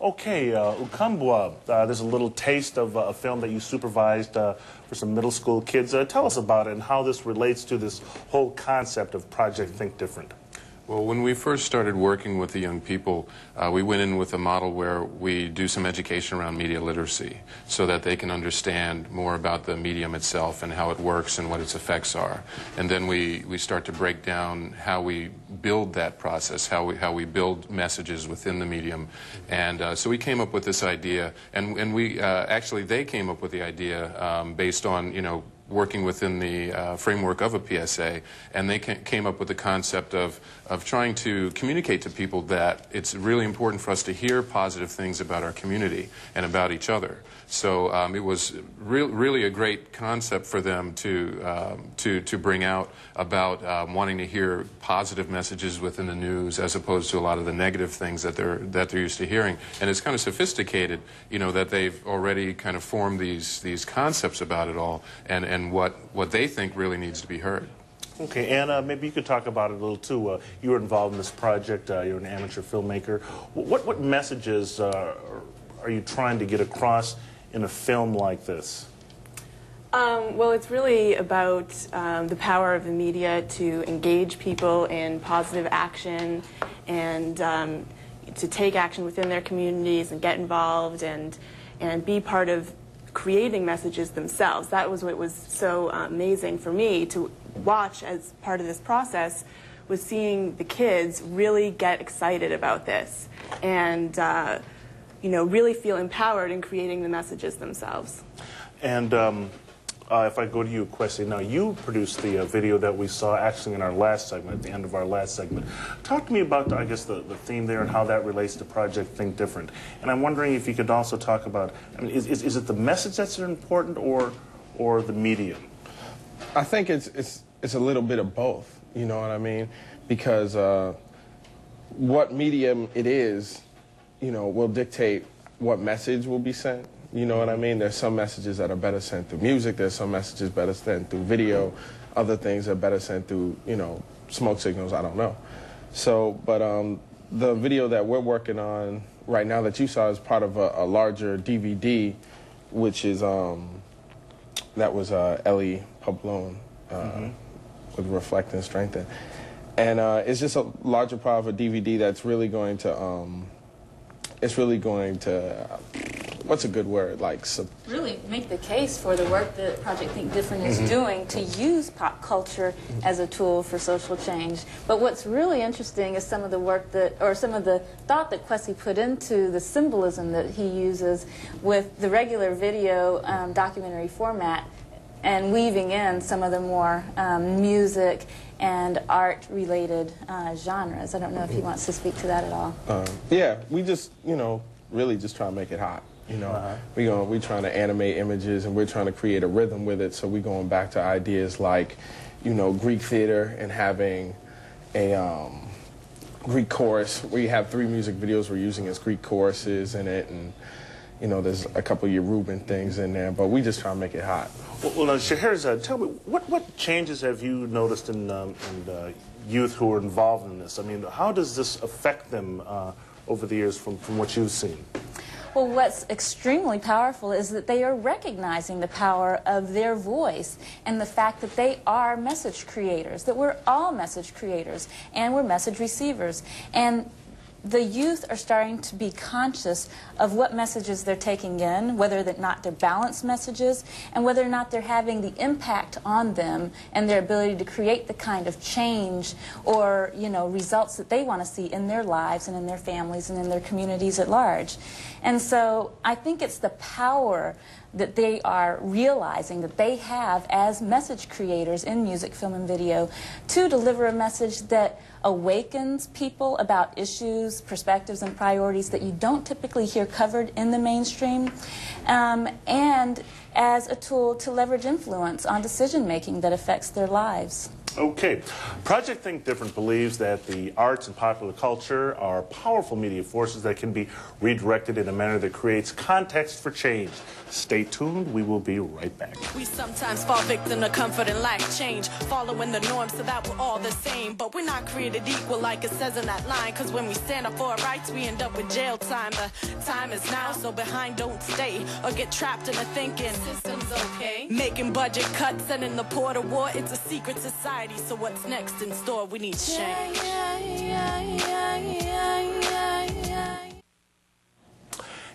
Okay, Ukambwa, there's a little taste of a film that you supervised for some middle school kids. Tell us about it and how this relates to this whole concept of Project Think Different. Well, when we first started working with the young people, we went in with a model where we do some education around media literacy so that they can understand more about the medium itself and how it works and what its effects are. And then we start to break down how we build that process, how we build messages within the medium. And so we came up with this idea, and we actually they came up with the idea based on, you know, working within the framework of a PSA, and they came up with the concept of trying to communicate to people that it's really important for us to hear positive things about our community and about each other. So it was really a great concept for them to bring out about wanting to hear positive messages within the news as opposed to a lot of the negative things that they're used to hearing. And it's kind of sophisticated, you know, that they've already kind of formed these concepts about it all and what they think really needs to be heard. Okay, and maybe you could talk about it a little too. You were involved in this project. You're an amateur filmmaker. What messages are you trying to get across in a film like this? Well, it's really about the power of the media to engage people in positive action and to take action within their communities and get involved and be part of creating messages themselves. That was what was so amazing for me to watch as part of this process, was seeing the kids really get excited about this and you know, really feel empowered in creating the messages themselves. And if I go to you, Kwesi, now you produced the video that we saw actually in our last segment, at the end of our last segment. Talk to me about, I guess, the theme there and how that relates to Project Think Different. And I'm wondering if you could also talk about, I mean, is it the message that's important or the medium? I think it's a little bit of both, you know what I mean? Because what medium it is, you know, will dictate what message will be sent. You know what I mean? There's some messages that are better sent through music. There's some messages better sent through video. Other things are better sent through, you know, smoke signals. I don't know. So, but the video that we're working on right now that you saw is part of a larger DVD, which is that was Ellie Pablon with Reflect and Strengthen, and it's just a larger part of a DVD that's really going to it's really going to, what's a good word, like really make the case for the work that Project Think Different is doing to use pop culture as a tool for social change. But what's really interesting is some of the work that, or some of the thought that Kwesi put into the symbolism that he uses with the regular video documentary format, and weaving in some of the more music and art-related genres. I don't know if he wants to speak to that at all. Yeah, we just, you know, really just try to make it hot. You know, we're trying to animate images and we're trying to create a rhythm with it. So we're going back to ideas like, you know, Greek theater and having a Greek chorus. We have 3 music videos we're using as Greek choruses in it, and you know, there's a couple of Yoruban things in there, but we just try to make it hot. Well, now, Scheherazade, tell me, what changes have you noticed in youth who are involved in this? I mean, how does this affect them over the years from what you've seen? Well, what's extremely powerful is that they are recognizing the power of their voice and the fact that they are message creators, that we're all message creators and we're message receivers. And the youth are starting to be conscious of what messages they're taking in, whether or not they're balanced messages, and whether or not they're having the impact on them and their ability to create the kind of change or, you know, results that they want to see in their lives and in their families and in their communities at large. And so I think it's the power that they are realizing that they have as message creators in music, film, and video to deliver a message that awakens people about issues, perspectives, and priorities that you don't typically hear covered in the mainstream, and as a tool to leverage influence on decision-making that affects their lives. Okay. Project Think Different believes that the arts and popular culture are powerful media forces that can be redirected in a manner that creates context for change. Stay tuned. We will be right back. We sometimes fall victim to comfort and lack change, following the norm so that we're all the same. But we're not created equal like it says in that line, because when we stand up for our rights, we end up with jail time. The time is now, so behind don't stay or get trapped in a thinking system's okay. Making budget cuts, sending the poor to war, it's a secret society. So what's next in store? We need change.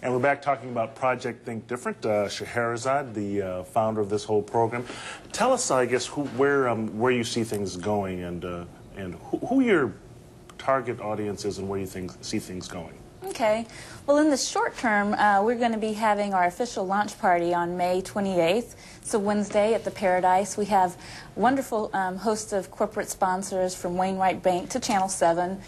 And we're back talking about Project Think Different. Scheherazade, the founder of this whole program. Tell us, I guess, where you see things going and who your target audience is and where you see things going. Okay. Well, in the short term, we're going to be having our official launch party on May 28th. It's a Wednesday at the Paradise. We have a wonderful host of corporate sponsors from Wainwright Bank to Channel 7,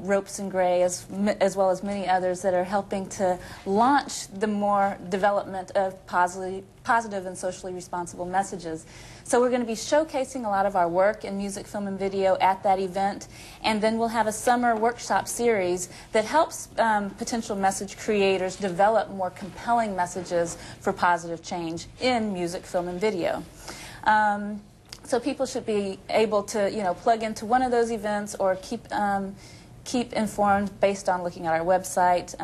Ropes and Gray, as well as many others that are helping to launch the more development of positive and socially responsible messages. So we're going to be showcasing a lot of our work in music, film, and video at that event, and then we'll have a summer workshop series that helps potential message creators develop more compelling messages for positive change in music, film, and video. So people should be able to, plug into one of those events or keep informed based on looking at our website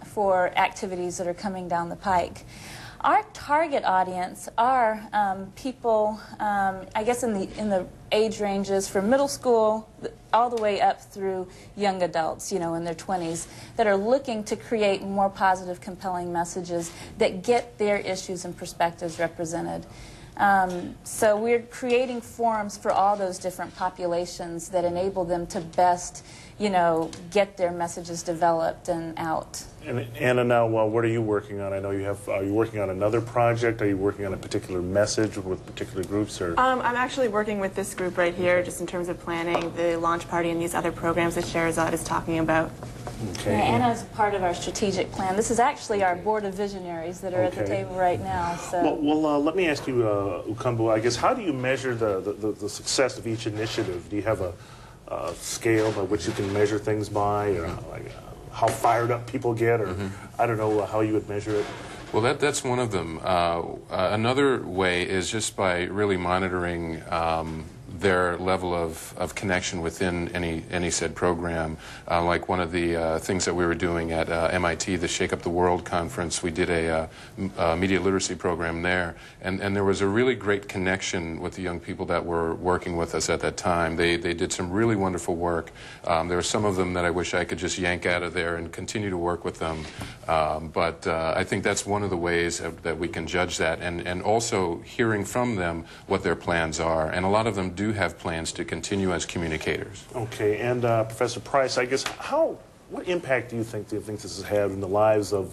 for activities that are coming down the pike. Our target audience are people, I guess, in the age ranges from middle school all the way up through young adults, in their 20s, that are looking to create more positive, compelling messages that get their issues and perspectives represented. So we're creating forums for all those different populations that enable them to best, get their messages developed and out. And Anna, now, what are you working on? I know are you working on another project? Are you working on a particular message with particular groups? Or? I'm actually working with this group right here, just in terms of planning the launch party and these other programs that Scheherazade is talking about. Okay. Yeah, Anna's part of our strategic plan. This is actually our board of visionaries that are at the table right now. So. Well, let me ask you, Ukumbu, I guess, how do you measure the success of each initiative? Do you have a scale by which you can measure things by, or how fired up people get, or I don't know how you would measure it? Well, that's one of them. Another way is just by really monitoring their level of connection within any said program. Like one of the things that we were doing at MIT, the Shake Up the World conference, we did a media literacy program there, and there was a really great connection with the young people that were working with us at that time. They did some really wonderful work. There are some of them that I wish I could just yank out of there and continue to work with them. But I think that's one of the ways that we can judge that, and also hearing from them what their plans are. And a lot of them do have plans to continue as communicators. Okay, and Professor Price, I guess, what impact do you think this has had in the lives of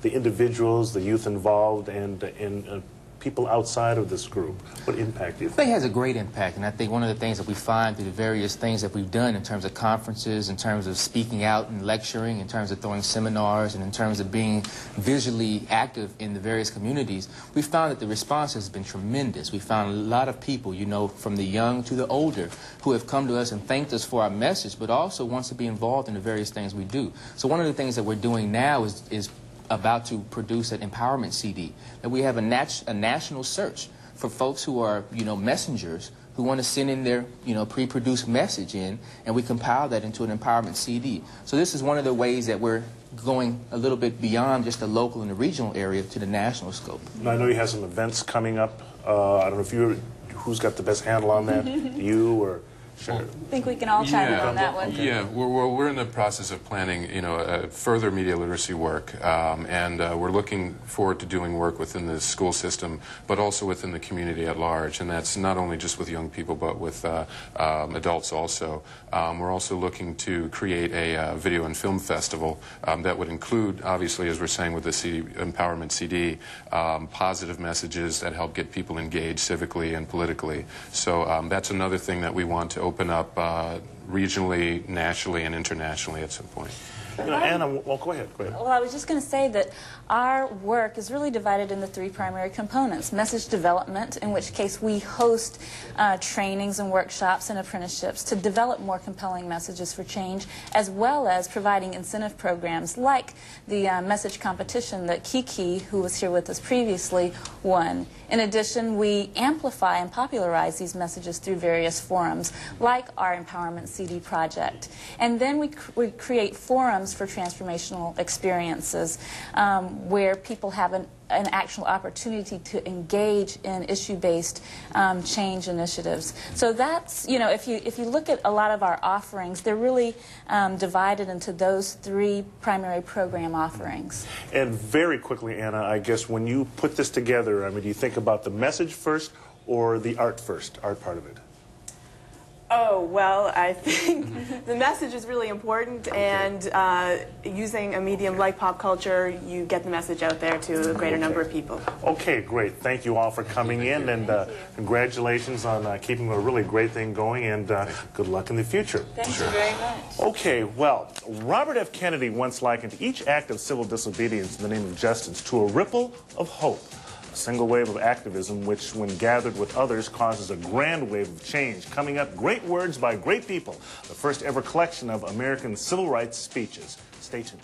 the individuals, the youth involved, and people outside of this group? What impact do you think? I think it has a great impact, and I think one of the things that we find through the various things that we've done in terms of conferences, in terms of speaking out and lecturing, in terms of throwing seminars, and in terms of being visually active in the various communities, we found that the response has been tremendous. We found a lot of people, from the young to the older, who have come to us and thanked us for our message, but also wants to be involved in the various things we do. So one of the things that we're doing now is about to produce an empowerment CD. That we have a national search for folks who are, messengers who want to send in their, pre-produced message in, and we compile that into an empowerment CD. So this is one of the ways that we're going a little bit beyond just the local and the regional area to the national scope. Now, I know you have some events coming up. I don't know who's got the best handle on that, you or... Sure. I think we can all chime in on that one. Yeah, we're in the process of planning, further media literacy work, and we're looking forward to doing work within the school system, but also within the community at large, and that's not only just with young people, but with adults also. We're also looking to create a video and film festival that would include, obviously, as we're saying with the Empowerment CD, positive messages that help get people engaged civically and politically. So that's another thing that we want to open up regionally, nationally, and internationally at some point. Anna, well, go ahead. Well, I was just going to say that our work is really divided into three primary components. Message development, in which case we host trainings and workshops and apprenticeships to develop more compelling messages for change, as well as providing incentive programs like the message competition that Kiki, who was here with us previously, won. In addition, we amplify and popularize these messages through various forums, like our Empowerment CD project. And then we create forums for transformational experiences where people have an actual opportunity to engage in issue-based change initiatives. So that's, you know, if you look at a lot of our offerings, they're really divided into those three primary program offerings. And very quickly, Anna, I guess when you put this together, I mean, do you think about the message first or the art first, art part of it? Oh, well, I think the message is really important, and using a medium like pop culture, you get the message out there to a greater number of people. Okay, great. Thank you all for coming in, and congratulations on keeping a really great thing going, and good luck in the future. Thank you very much. Okay, well, Robert F. Kennedy once likened each act of civil disobedience in the name of justice to a ripple of hope. A single wave of activism which, when gathered with others, causes a grand wave of change. Coming up, great words by great people, the first ever collection of American civil rights speeches. Stay tuned.